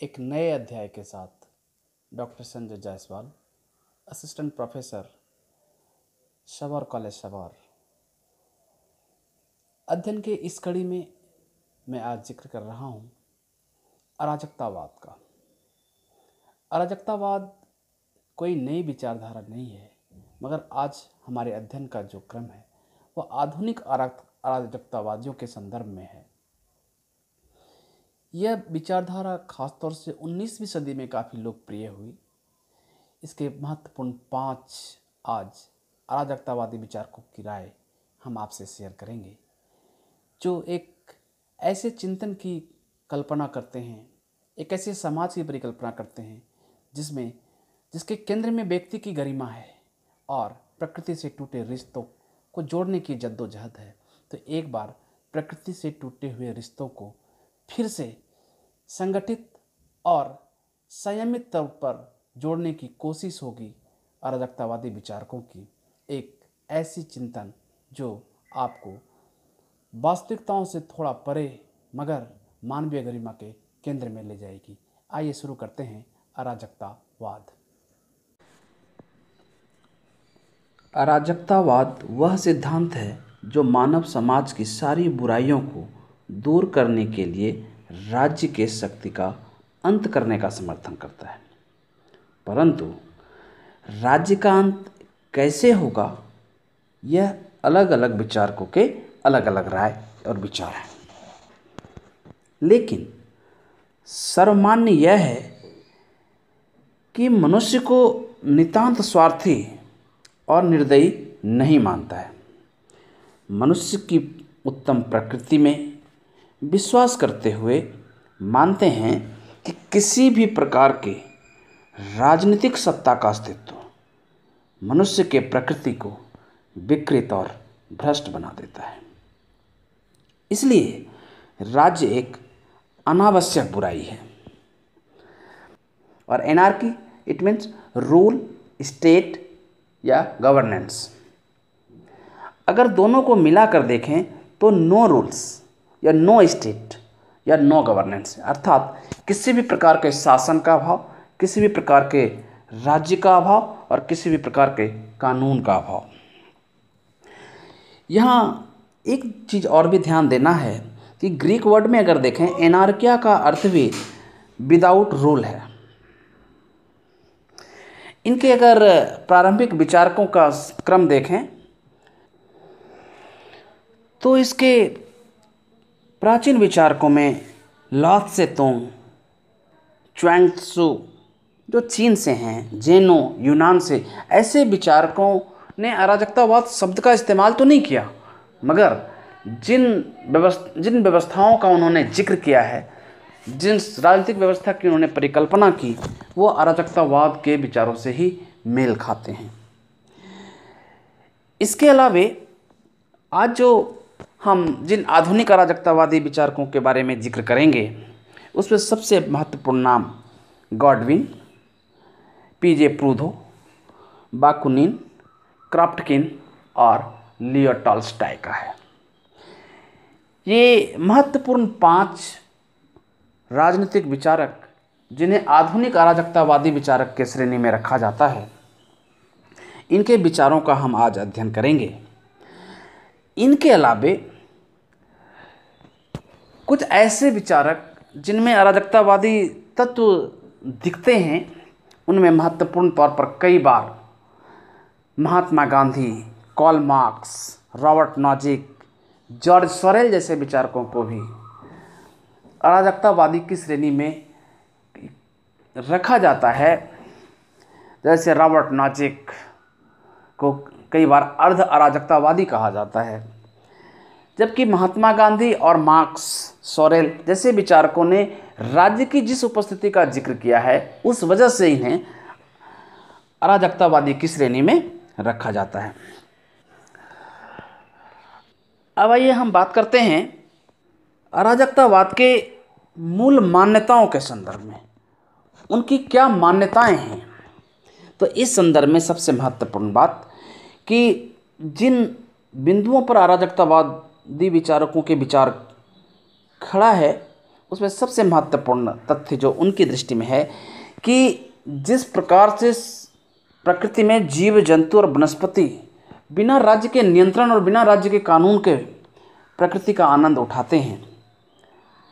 एक नए अध्याय के साथ doctor Sanjay Jaiswal, assistant professor, Sabour college Sabour. अध्ययन के इस कड़ी में मैं आज जिक्र कर रहा हूँ अराजकतावाद का। अराजकतावाद कोई नई विचारधारा नहीं है, मगर आज हमारे अध्ययन का जो क्रम है वह आधुनिक अराजकतावादियों के संदर्भ में है। यह विचारधारा खासतौर से 19वीं सदी में काफ़ी लोकप्रिय हुई। इसके महत्वपूर्ण 5 आज अराजकतावादी विचारकों की राय हम आपसे शेयर करेंगे, जो एक ऐसे चिंतन की कल्पना करते हैं, एक ऐसे समाज की परिकल्पना करते हैं जिसके केंद्र में व्यक्ति की गरिमा है और प्रकृति से टूटे रिश्तों को जोड़ने की जद्दोजहद है। तो एक बार प्रकृति से टूटे हुए रिश्तों को फिर से संगठित और संयमित तौर पर जोड़ने की कोशिश होगी अराजकतावादी विचारकों की। एक ऐसी चिंतन जो आपको वास्तविकताओं से थोड़ा परे मगर मानवीय गरिमा के केंद्र में ले जाएगी। आइए शुरू करते हैं अराजकतावाद। अराजकतावाद वह सिद्धांत है जो मानव समाज की सारी बुराइयों को दूर करने के लिए राज्य के शक्ति का अंत करने का समर्थन करता है। परंतु राज्य का अंत कैसे होगा, यह अलग अलग विचारकों के अलग अलग राय और विचार हैं। लेकिन सर्वमान्य यह है कि मनुष्य को नितांत स्वार्थी और निर्दयी नहीं मानता है। मनुष्य की उत्तम प्रकृति में विश्वास करते हुए मानते हैं कि किसी भी प्रकार के राजनीतिक सत्ता का अस्तित्व मनुष्य के प्रकृति को विकृत और भ्रष्ट बना देता है। इसलिए राज्य एक अनावश्यक बुराई है। और anarchy it means rule, state या गवर्नेंस। अगर दोनों को मिलाकर देखें तो नो रूल्स या नो स्टेट या नो गवर्नेंस, अर्थात किसी भी प्रकार के शासन का अभाव, किसी भी प्रकार के राज्य का अभाव और किसी भी प्रकार के कानून का अभाव। यहाँ एक चीज़ और भी ध्यान देना है कि ग्रीक वर्ड में अगर देखें एनार्किया का अर्थ भी विदाउट रूल है। इनके अगर प्रारंभिक विचारकों का क्रम देखें तो इसके प्राचीन विचारकों में लाओ त्से तुंग, च्युआंग त्सु जो चीन से हैं, जेनो यूनान से, ऐसे विचारकों ने अराजकतावाद शब्द का इस्तेमाल तो नहीं किया, मगर जिन व्यवस्थाओं का उन्होंने जिक्र किया है, जिन राजनीतिक व्यवस्था की उन्होंने परिकल्पना की, वो अराजकतावाद के विचारों से ही मेल खाते हैं। इसके अलावे आज जो हम जिन आधुनिक अराजकतावादी विचारकों के बारे में जिक्र करेंगे उसमें सबसे महत्वपूर्ण नाम गॉडविन, पीजे प्रूदो, बाकुनिन, क्राफ्टकिन और लियो टॉल्स्टॉय का है। ये महत्वपूर्ण 5 राजनीतिक विचारक जिन्हें आधुनिक अराजकतावादी विचारक के श्रेणी में रखा जाता है, इनके विचारों का हम आज अध्ययन करेंगे। इनके अलावे कुछ ऐसे विचारक जिनमें अराजकतावादी तत्व दिखते हैं, उनमें महत्वपूर्ण तौर पर कई बार Mahatma Gandhi, Karl Marx, Robert Nozick, George Sorel जैसे विचारकों को भी अराजकतावादी की श्रेणी में रखा जाता है। जैसे रॉबर्ट नॉजिक को कई बार अर्ध अराजकतावादी कहा जाता है, जबकि महात्मा गांधी और मार्क्स, सोरेल जैसे विचारकों ने राज्य की जिस उपस्थिति का जिक्र किया है उस वजह से इन्हें अराजकतावादी की श्रेणी में रखा जाता है। अब आइए हम बात करते हैं अराजकतावाद के मूल मान्यताओं के संदर्भ में, उनकी क्या मान्यताएं हैं। तो इस संदर्भ में सबसे महत्वपूर्ण बात कि जिन बिंदुओं पर अराजकतावादी विचारकों के विचार खड़ा है उसमें सबसे महत्वपूर्ण तथ्य जो उनकी दृष्टि में है कि जिस प्रकार से प्रकृति में जीव जंतु और वनस्पति बिना राज्य के नियंत्रण और बिना राज्य के कानून के प्रकृति का आनंद उठाते हैं,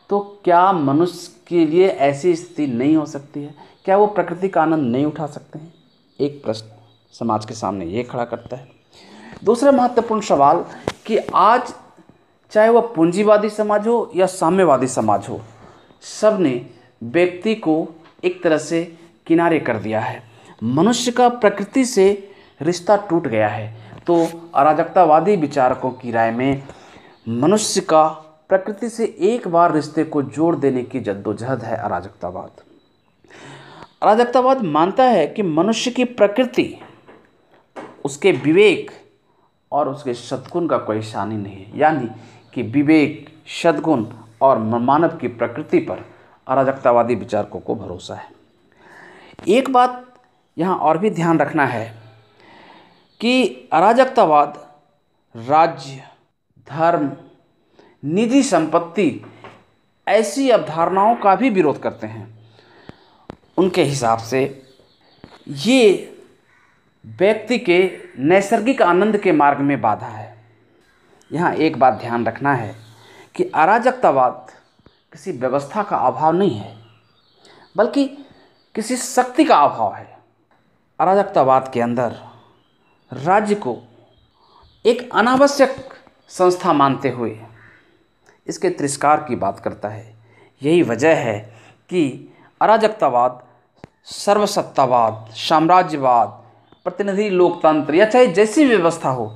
तो क्या मनुष्य के लिए ऐसी स्थिति नहीं हो सकती है? क्या वो प्रकृति का आनंद नहीं उठा सकते हैं? एक प्रश्न समाज के सामने ये खड़ा करता है। दूसरा महत्वपूर्ण सवाल कि आज चाहे वह पूंजीवादी समाज हो या साम्यवादी समाज हो, सब ने व्यक्ति को एक तरह से किनारे कर दिया है। मनुष्य का प्रकृति से रिश्ता टूट गया है। तो अराजकतावादी विचारकों की राय में मनुष्य का प्रकृति से एक बार रिश्ते को जोड़ देने की जद्दोजहद है अराजकतावाद। अराजकतावाद मानता है कि मनुष्य की प्रकृति, उसके विवेक और उसके सद्गुण का कोई शानी नहीं है, यानी कि विवेक, सद्गुण और मानव की प्रकृति पर अराजकतावादी विचारकों को भरोसा है। एक बात यहाँ और भी ध्यान रखना है कि अराजकतावाद राज्य, धर्म, निजी संपत्ति ऐसी अवधारणाओं का भी विरोध करते हैं। उनके हिसाब से ये व्यक्ति के नैसर्गिक आनंद के मार्ग में बाधा है। यहाँ एक बात ध्यान रखना है कि अराजकतावाद किसी व्यवस्था का अभाव नहीं है, बल्कि किसी शक्ति का अभाव है। अराजकतावाद के अंदर राज्य को एक अनावश्यक संस्था मानते हुए इसके तिरस्कार की बात करता है। यही वजह है कि अराजकतावाद सर्वसत्तावाद, साम्राज्यवाद, प्रतिनिधि लोकतंत्र या चाहे जैसी व्यवस्था हो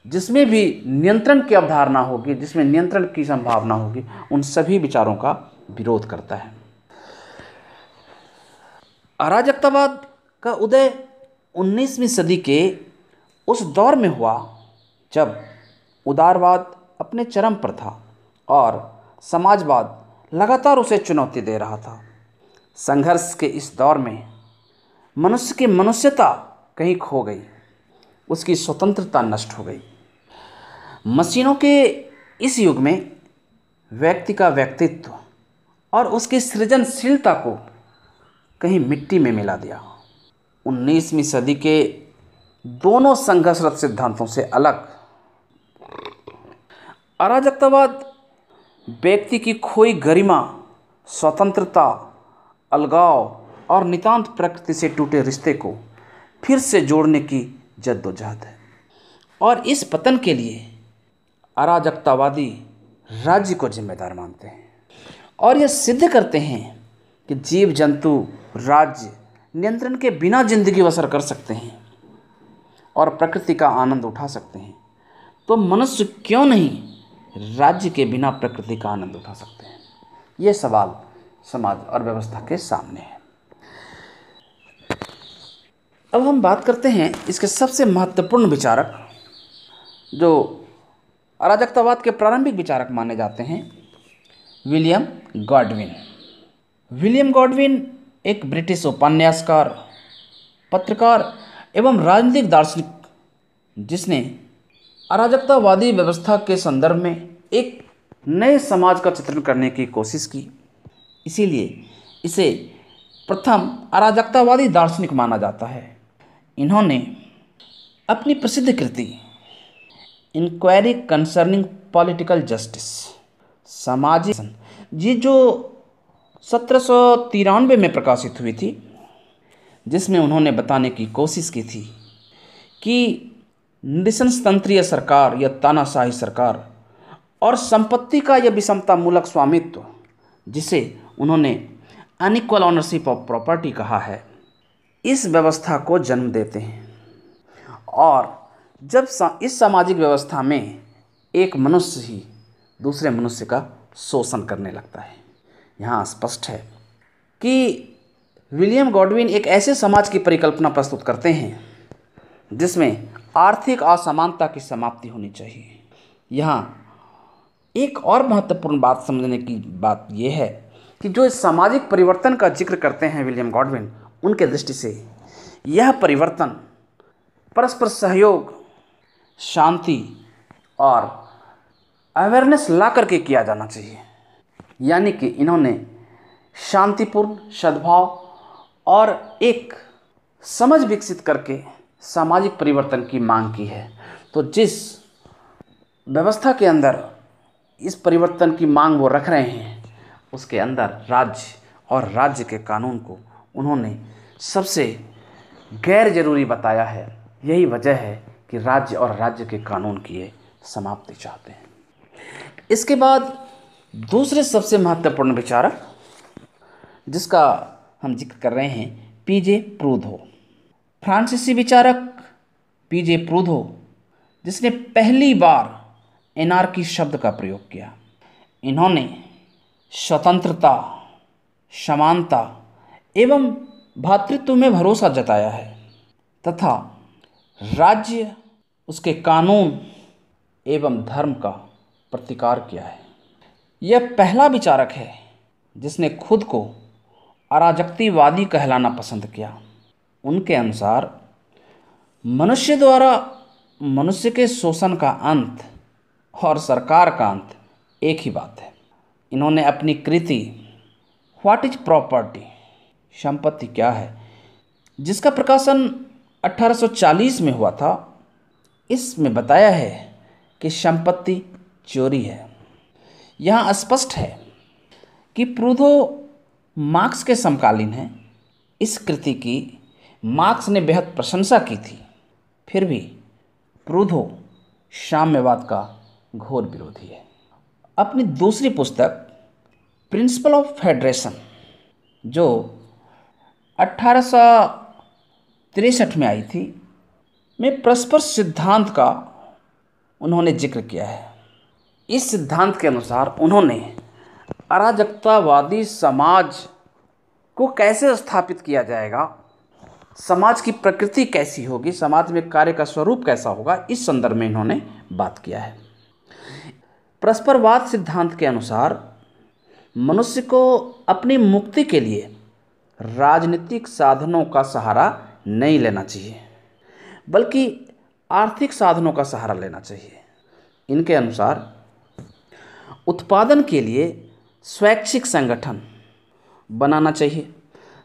जिसमें भी नियंत्रण की अवधारणा होगी, जिसमें नियंत्रण की संभावना होगी, उन सभी विचारों का विरोध करता है। अराजकतावाद का उदय 19वीं सदी के उस दौर में हुआ जब उदारवाद अपने चरम पर था और समाजवाद लगातार उसे चुनौती दे रहा था। संघर्ष के इस दौर में मनुष्य की मनुष्यता कहीं खो गई, उसकी स्वतंत्रता नष्ट हो गई। मशीनों के इस युग में व्यक्ति का व्यक्तित्व और उसकी सृजनशीलता को कहीं मिट्टी में मिला दिया। 19वीं सदी के दोनों संघर्षरत सिद्धांतों से अलग अराजकतावाद व्यक्ति की खोई गरिमा, स्वतंत्रता, अलगाव और नितांत प्रकृति से टूटे रिश्ते को फिर से जोड़ने की जद्दोजहद है। और इस पतन के लिए अराजकतावादी राज्य को जिम्मेदार मानते हैं और यह सिद्ध करते हैं कि जीव जंतु राज्य नियंत्रण के बिना जिंदगी बसर कर सकते हैं और प्रकृति का आनंद उठा सकते हैं। तो मनुष्य क्यों नहीं राज्य के बिना प्रकृति का आनंद उठा सकते हैं? ये सवाल समाज और व्यवस्था के सामने है। अब हम बात करते हैं इसके सबसे महत्वपूर्ण विचारक, जो अराजकतावाद के प्रारंभिक विचारक माने जाते हैं, विलियम गॉडविन। विलियम गॉडविन एक ब्रिटिश उपन्यासकार, पत्रकार एवं राजनीतिक दार्शनिक, जिसने अराजकतावादी व्यवस्था के संदर्भ में एक नए समाज का चित्रण करने की कोशिश की। इसीलिए इसे प्रथम अराजकतावादी दार्शनिक माना जाता है। इन्होंने अपनी प्रसिद्ध कृति इंक्वायरी कंसर्निंग पॉलिटिकल जस्टिस, सामाजिक, ये जो 1793 में प्रकाशित हुई थी, जिसमें उन्होंने बताने की कोशिश की थी कि निशंसतंत्रीय सरकार या तानाशाही सरकार और संपत्ति का यह विषमता मूलक स्वामित्व, जिसे उन्होंने अनइक्वल ऑनरशिप ऑफ प्रॉपर्टी कहा है, इस व्यवस्था को जन्म देते हैं। और जब इस सामाजिक व्यवस्था में एक मनुष्य ही दूसरे मनुष्य का शोषण करने लगता है। यहाँ स्पष्ट है कि विलियम गॉडविन एक ऐसे समाज की परिकल्पना प्रस्तुत करते हैं जिसमें आर्थिक असमानता की समाप्ति होनी चाहिए। यहाँ एक और महत्वपूर्ण बात समझने की बात यह है कि जो इस सामाजिक परिवर्तन का जिक्र करते हैं विलियम गॉडविन, उनके दृष्टि से यह परिवर्तन परस्पर सहयोग, शांति और अवेयरनेस ला करके किया जाना चाहिए। यानी कि इन्होंने शांतिपूर्ण, सद्भाव और एक समझ विकसित करके सामाजिक परिवर्तन की मांग की है। तो जिस व्यवस्था के अंदर इस परिवर्तन की मांग वो रख रहे हैं, उसके अंदर राज्य और राज्य के कानून को उन्होंने सबसे गैर जरूरी बताया है। यही वजह है कि राज्य और राज्य के कानून की ये समाप्ति चाहते हैं। इसके बाद दूसरे सबसे महत्वपूर्ण विचारक जिसका हम जिक्र कर रहे हैं, पीजे प्रूधो। फ्रांसीसी विचारक पीजे प्रूधो, जिसने पहली बार एनार्की शब्द का प्रयोग किया। इन्होंने स्वतंत्रता, समानता एवं भ्रातृत्व में भरोसा जताया है तथा राज्य, उसके कानून एवं धर्म का प्रतिकार किया है। यह पहला विचारक है जिसने खुद को अराजकतावादी कहलाना पसंद किया। उनके अनुसार मनुष्य द्वारा मनुष्य के शोषण का अंत और सरकार का अंत एक ही बात है। इन्होंने अपनी कृति व्हाट इज प्रॉपर्टी, संपत्ति क्या है, जिसका प्रकाशन 1840 में हुआ था, इसमें बताया है कि संपत्ति चोरी है। यहाँ स्पष्ट है कि प्रूधो मार्क्स के समकालीन हैं। इस कृति की मार्क्स ने बेहद प्रशंसा की थी, फिर भी प्रूधो साम्यवाद का घोर विरोधी है। अपनी दूसरी पुस्तक प्रिंसिपल ऑफ फेडरेशन, जो 1863 में आई थी, में परस्पर सिद्धांत का उन्होंने जिक्र किया है। इस सिद्धांत के अनुसार उन्होंने अराजकतावादी समाज को कैसे स्थापित किया जाएगा, समाज की प्रकृति कैसी होगी, समाज में कार्य का स्वरूप कैसा होगा, इस संदर्भ में इन्होंने बात किया है। परस्परवाद सिद्धांत के अनुसार मनुष्य को अपनी मुक्ति के लिए राजनीतिक साधनों का सहारा नहीं लेना चाहिए, बल्कि आर्थिक साधनों का सहारा लेना चाहिए। इनके अनुसार उत्पादन के लिए स्वैच्छिक संगठन बनाना चाहिए।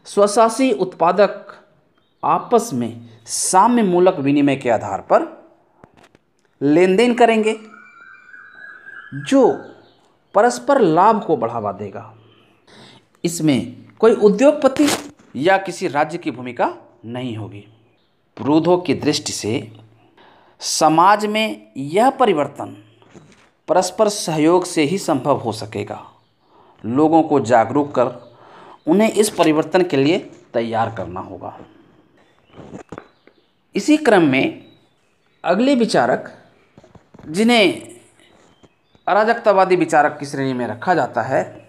स्वशासी उत्पादक आपस में साम्य मूलक विनिमय के आधार पर लेन देन करेंगे, जो परस्पर लाभ को बढ़ावा देगा। इसमें कोई उद्योगपति या किसी राज्य की भूमिका नहीं होगी। प्रूधो की दृष्टि से समाज में यह परिवर्तन परस्पर सहयोग से ही संभव हो सकेगा। लोगों को जागरूक कर उन्हें इस परिवर्तन के लिए तैयार करना होगा। इसी क्रम में अगले विचारक, जिन्हें अराजकतावादी विचारक की श्रेणी में रखा जाता है,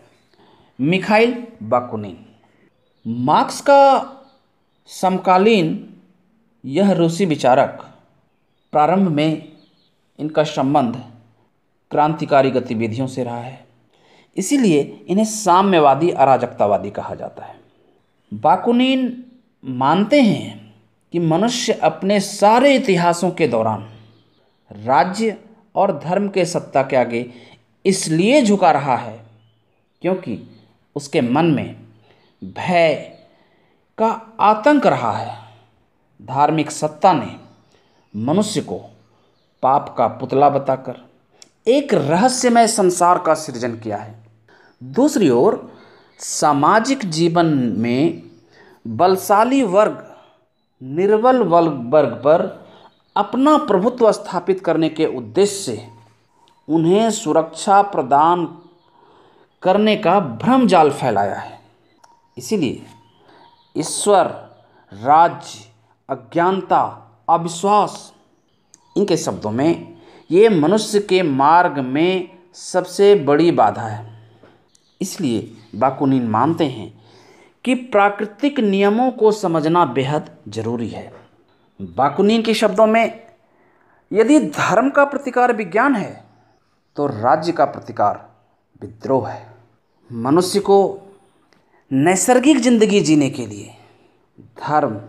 मिखाइल बाकुनिन। मार्क्स का समकालीन यह रूसी विचारक, प्रारंभ में इनका संबंध क्रांतिकारी गतिविधियों से रहा है, इसीलिए इन्हें साम्यवादी अराजकतावादी कहा जाता है। बाकुनिन मानते हैं कि मनुष्य अपने सारे इतिहासों के दौरान राज्य और धर्म के सत्ता के आगे इसलिए झुका रहा है क्योंकि उसके मन में भय का आतंक रहा है। धार्मिक सत्ता ने मनुष्य को पाप का पुतला बताकर एक रहस्यमय संसार का सृजन किया है। दूसरी ओर सामाजिक जीवन में बलशाली वर्ग निर्बल वर्ग पर अपना प्रभुत्व स्थापित करने के उद्देश्य से उन्हें सुरक्षा प्रदान करने का भ्रम जाल फैलाया है। इसीलिए ईश्वर, राज्य, अज्ञानता, अविश्वास, इनके शब्दों में ये मनुष्य के मार्ग में सबसे बड़ी बाधा है। इसलिए बाकुनिन मानते हैं कि प्राकृतिक नियमों को समझना बेहद जरूरी है। बाकुनिन के शब्दों में, यदि धर्म का प्रतिकार विज्ञान है तो राज्य का प्रतिकार विद्रोह है। मनुष्य को नैसर्गिक जिंदगी जीने के लिए धर्म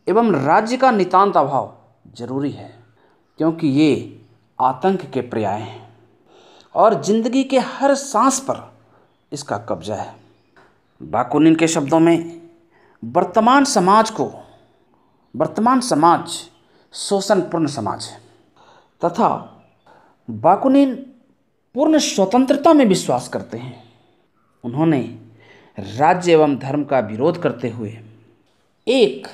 एवं राज्य का नितांत अभाव जरूरी है, क्योंकि ये आतंक के पर्याय हैं और जिंदगी के हर सांस पर इसका कब्जा है। बाकुनिन के शब्दों में वर्तमान समाज शोषणपूर्ण समाज है तथा बाकुनिन पूर्ण स्वतंत्रता में विश्वास करते हैं। उन्होंने राज्य एवं धर्म का विरोध करते हुए एक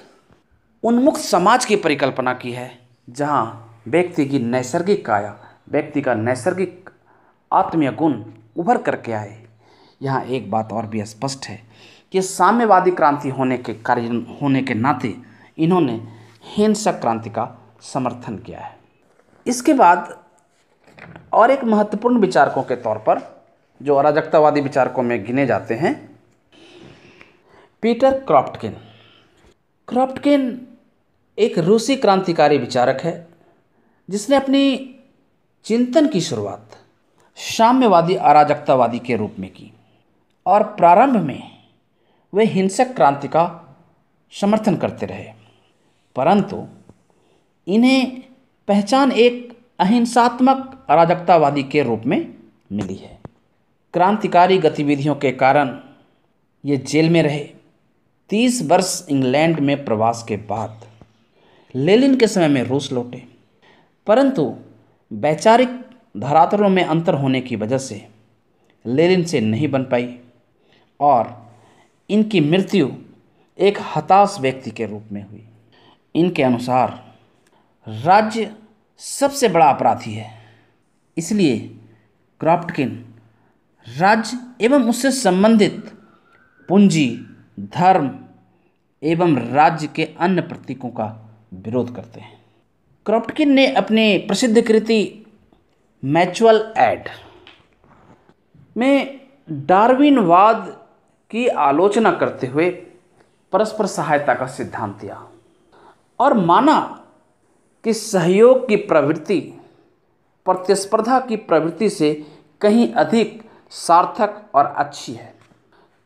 उन्मुक्त समाज की परिकल्पना की है, जहां व्यक्ति की नैसर्गिक काया, व्यक्ति का नैसर्गिक आत्मीय गुण उभर करके आए। यहाँ एक बात और भी स्पष्ट है कि साम्यवादी क्रांति होने के नाते इन्होंने हिंसक क्रांति का समर्थन किया है। इसके बाद और एक महत्वपूर्ण विचारकों के तौर पर जो अराजकतावादी विचारकों में गिने जाते हैं, पीटर क्रॉप्टकिन। क्रॉप्टकिन एक रूसी क्रांतिकारी विचारक है जिसने अपनी चिंतन की शुरुआत साम्यवादी अराजकतावादी के रूप में की और प्रारंभ में वे हिंसक क्रांति का समर्थन करते रहे, परंतु इन्हें पहचान एक अहिंसात्मक अराजकतावादी के रूप में मिली है। क्रांतिकारी गतिविधियों के कारण ये जेल में रहे। 30 वर्ष इंग्लैंड में प्रवास के बाद लेनिन के समय में रूस लौटे, परंतु वैचारिक धरातलों में अंतर होने की वजह से लेनिन से नहीं बन पाई और इनकी मृत्यु एक हताश व्यक्ति के रूप में हुई। इनके अनुसार राज्य सबसे बड़ा अपराधी है, इसलिए क्रॉप्टकिन राज्य एवं उससे संबंधित पूंजी, धर्म एवं राज्य के अन्य प्रतीकों का विरोध करते हैं। क्रॉप्टकिन ने अपनी प्रसिद्ध कृति म्यूचुअल एड में डार्विनवाद की आलोचना करते हुए परस्पर सहायता का सिद्धांत दिया और माना कि सहयोग की प्रवृत्ति प्रतिस्पर्धा की प्रवृत्ति से कहीं अधिक सार्थक और अच्छी है।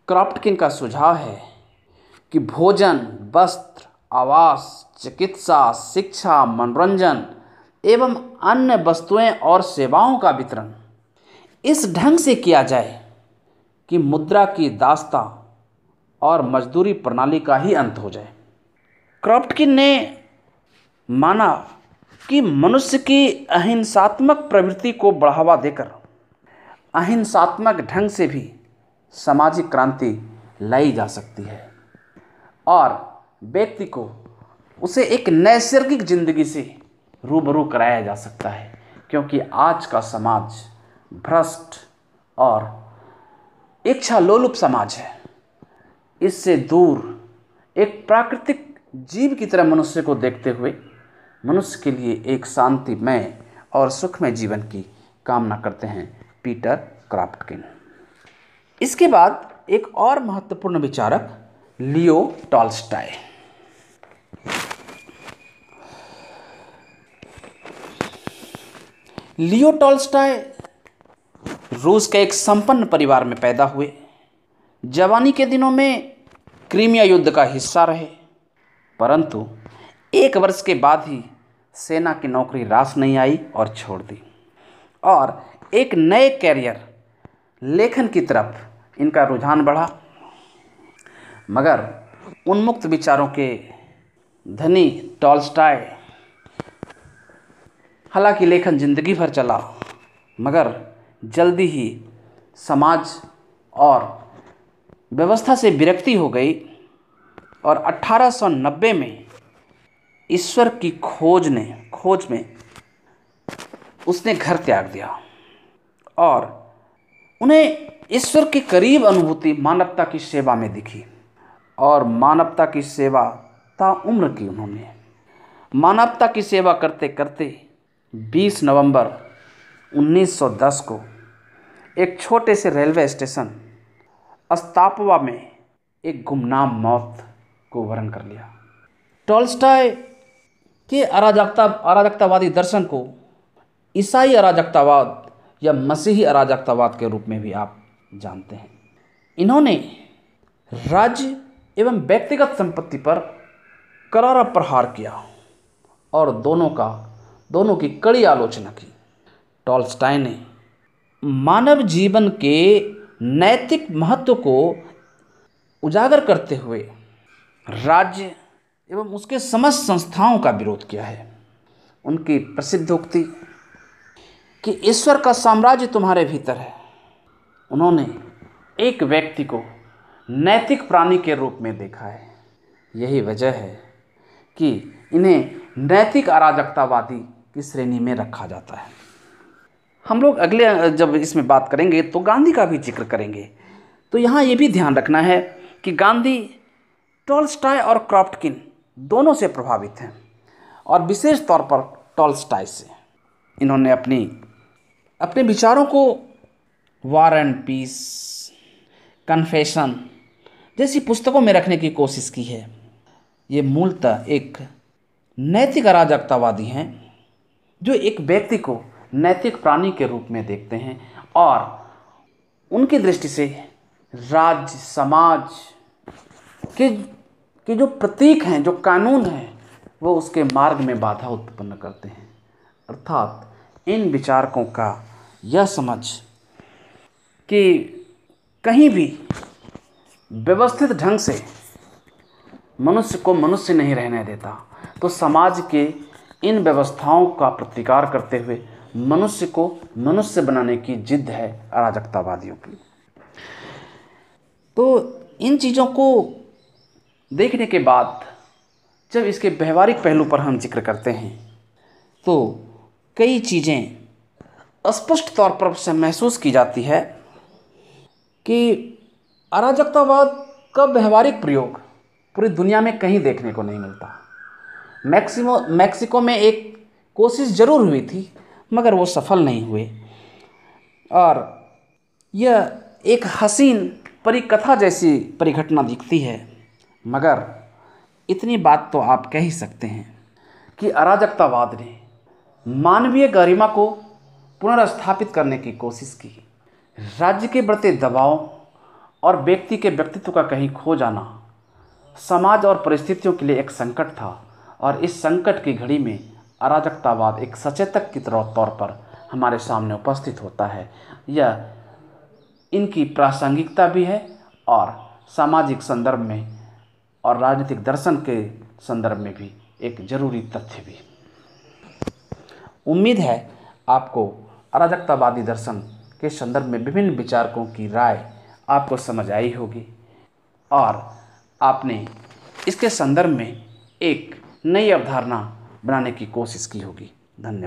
क्रॉप्टकिन का सुझाव है कि भोजन, वस्त्र, आवास, चिकित्सा, शिक्षा, मनोरंजन एवं अन्य वस्तुएं और सेवाओं का वितरण इस ढंग से किया जाए कि मुद्रा की दास्ता और मजदूरी प्रणाली का ही अंत हो जाए। क्रॉप्टकिन ने माना कि मनुष्य की अहिंसात्मक प्रवृत्ति को बढ़ावा देकर अहिंसात्मक ढंग से भी सामाजिक क्रांति लाई जा सकती है और व्यक्ति को उसे एक नैसर्गिक जिंदगी से रूबरू कराया जा सकता है, क्योंकि आज का समाज भ्रष्ट और इच्छालोलुप समाज है। इससे दूर एक प्राकृतिक जीव की तरह मनुष्य को देखते हुए मनुष्य के लिए एक शांतिमय और सुखमय जीवन की कामना करते हैं पीटर क्रॉप्टकिन। इसके बाद एक और महत्वपूर्ण विचारक लियो टॉल्स्टॉय। लियो टॉल्स्टॉय रूस के एक संपन्न परिवार में पैदा हुए। जवानी के दिनों में क्रीमिया युद्ध का हिस्सा रहे, परंतु 1 वर्ष के बाद ही सेना की नौकरी रास नहीं आई और छोड़ दी और एक नए कैरियर लेखन की तरफ इनका रुझान बढ़ा। मगर उन्मुक्त विचारों के धनी टॉल्स्टॉय, हालांकि लेखन जिंदगी भर चला, मगर जल्दी ही समाज और व्यवस्था से विरक्ति हो गई और 1890 में ईश्वर की खोज में उसने घर त्याग दिया और उन्हें ईश्वर के करीब अनुभूति मानवता की सेवा में दिखी और मानवता की सेवा ताउम्र की। उन्होंने मानवता की सेवा करते करते 20 नवंबर 1910 को एक छोटे से रेलवे स्टेशन अस्तापवा में एक गुमनाम मौत को वरण कर लिया। टॉल्स्टॉय के अराजकतावादी दर्शन को ईसाई अराजकतावाद या मसीही अराजकतावाद के रूप में भी आप जानते हैं। इन्होंने राज्य एवं व्यक्तिगत संपत्ति पर करारा प्रहार किया और दोनों की कड़ी आलोचना की। टॉल्स्टॉय ने मानव जीवन के नैतिक महत्व को उजागर करते हुए राज्य एवं उसके समस्त संस्थाओं का विरोध किया है। उनकी प्रसिद्ध उक्ति कि ईश्वर का साम्राज्य तुम्हारे भीतर है, उन्होंने एक व्यक्ति को नैतिक प्राणी के रूप में देखा है। यही वजह है कि इन्हें नैतिक अराजकतावादी की श्रेणी में रखा जाता है। हम लोग अगले जब इसमें बात करेंगे तो गांधी का भी जिक्र करेंगे। तो यहाँ ये भी ध्यान रखना है कि गांधी टॉल्स्टॉय और क्रॉप्टकिन दोनों से प्रभावित हैं, और विशेष तौर पर टॉल्स्टॉय से। इन्होंने अपने विचारों को वॉर एंड पीस, कन्फेशन जैसी पुस्तकों में रखने की कोशिश की है। ये मूलतः एक नैतिक अराजकतावादी हैं जो एक व्यक्ति को नैतिक प्राणी के रूप में देखते हैं, और उनकी दृष्टि से राज्य समाज के जो प्रतीक हैं, जो कानून हैं, वो उसके मार्ग में बाधा उत्पन्न करते हैं। अर्थात इन विचारकों का यह समझ कि कहीं भी व्यवस्थित ढंग से मनुष्य को मनुष्य नहीं रहने देता, तो समाज के इन व्यवस्थाओं का प्रतिकार करते हुए मनुष्य को मनुष्य बनाने की जिद है अराजकतावादियों की। तो इन चीज़ों को देखने के बाद जब इसके व्यवहारिक पहलू पर हम जिक्र करते हैं तो कई चीज़ें स्पष्ट तौर पर से महसूस की जाती है कि अराजकतावाद का व्यवहारिक प्रयोग पूरी दुनिया में कहीं देखने को नहीं मिलता। मैक्सिको में एक कोशिश जरूर हुई थी, मगर वो सफल नहीं हुए, और यह एक हसीन परिकथा जैसी परिघटना दिखती है। मगर इतनी बात तो आप कह ही सकते हैं कि अराजकतावाद ने मानवीय गरिमा को पुनर्स्थापित करने की कोशिश की। राज्य के बढ़ते दबाव और व्यक्ति के व्यक्तित्व का कहीं खो जाना समाज और परिस्थितियों के लिए एक संकट था, और इस संकट की घड़ी में अराजकतावाद एक सचेतक के तौर पर हमारे सामने उपस्थित होता है। यह इनकी प्रासंगिकता भी है, और सामाजिक संदर्भ में और राजनीतिक दर्शन के संदर्भ में भी एक जरूरी तथ्य भी। उम्मीद है आपको अराजकतावादी दर्शन के संदर्भ में विभिन्न विचारकों की राय आपको समझ आई होगी, और आपने इसके संदर्भ में एक नई अवधारणा बनाने की कोशिश की होगी। धन्यवाद।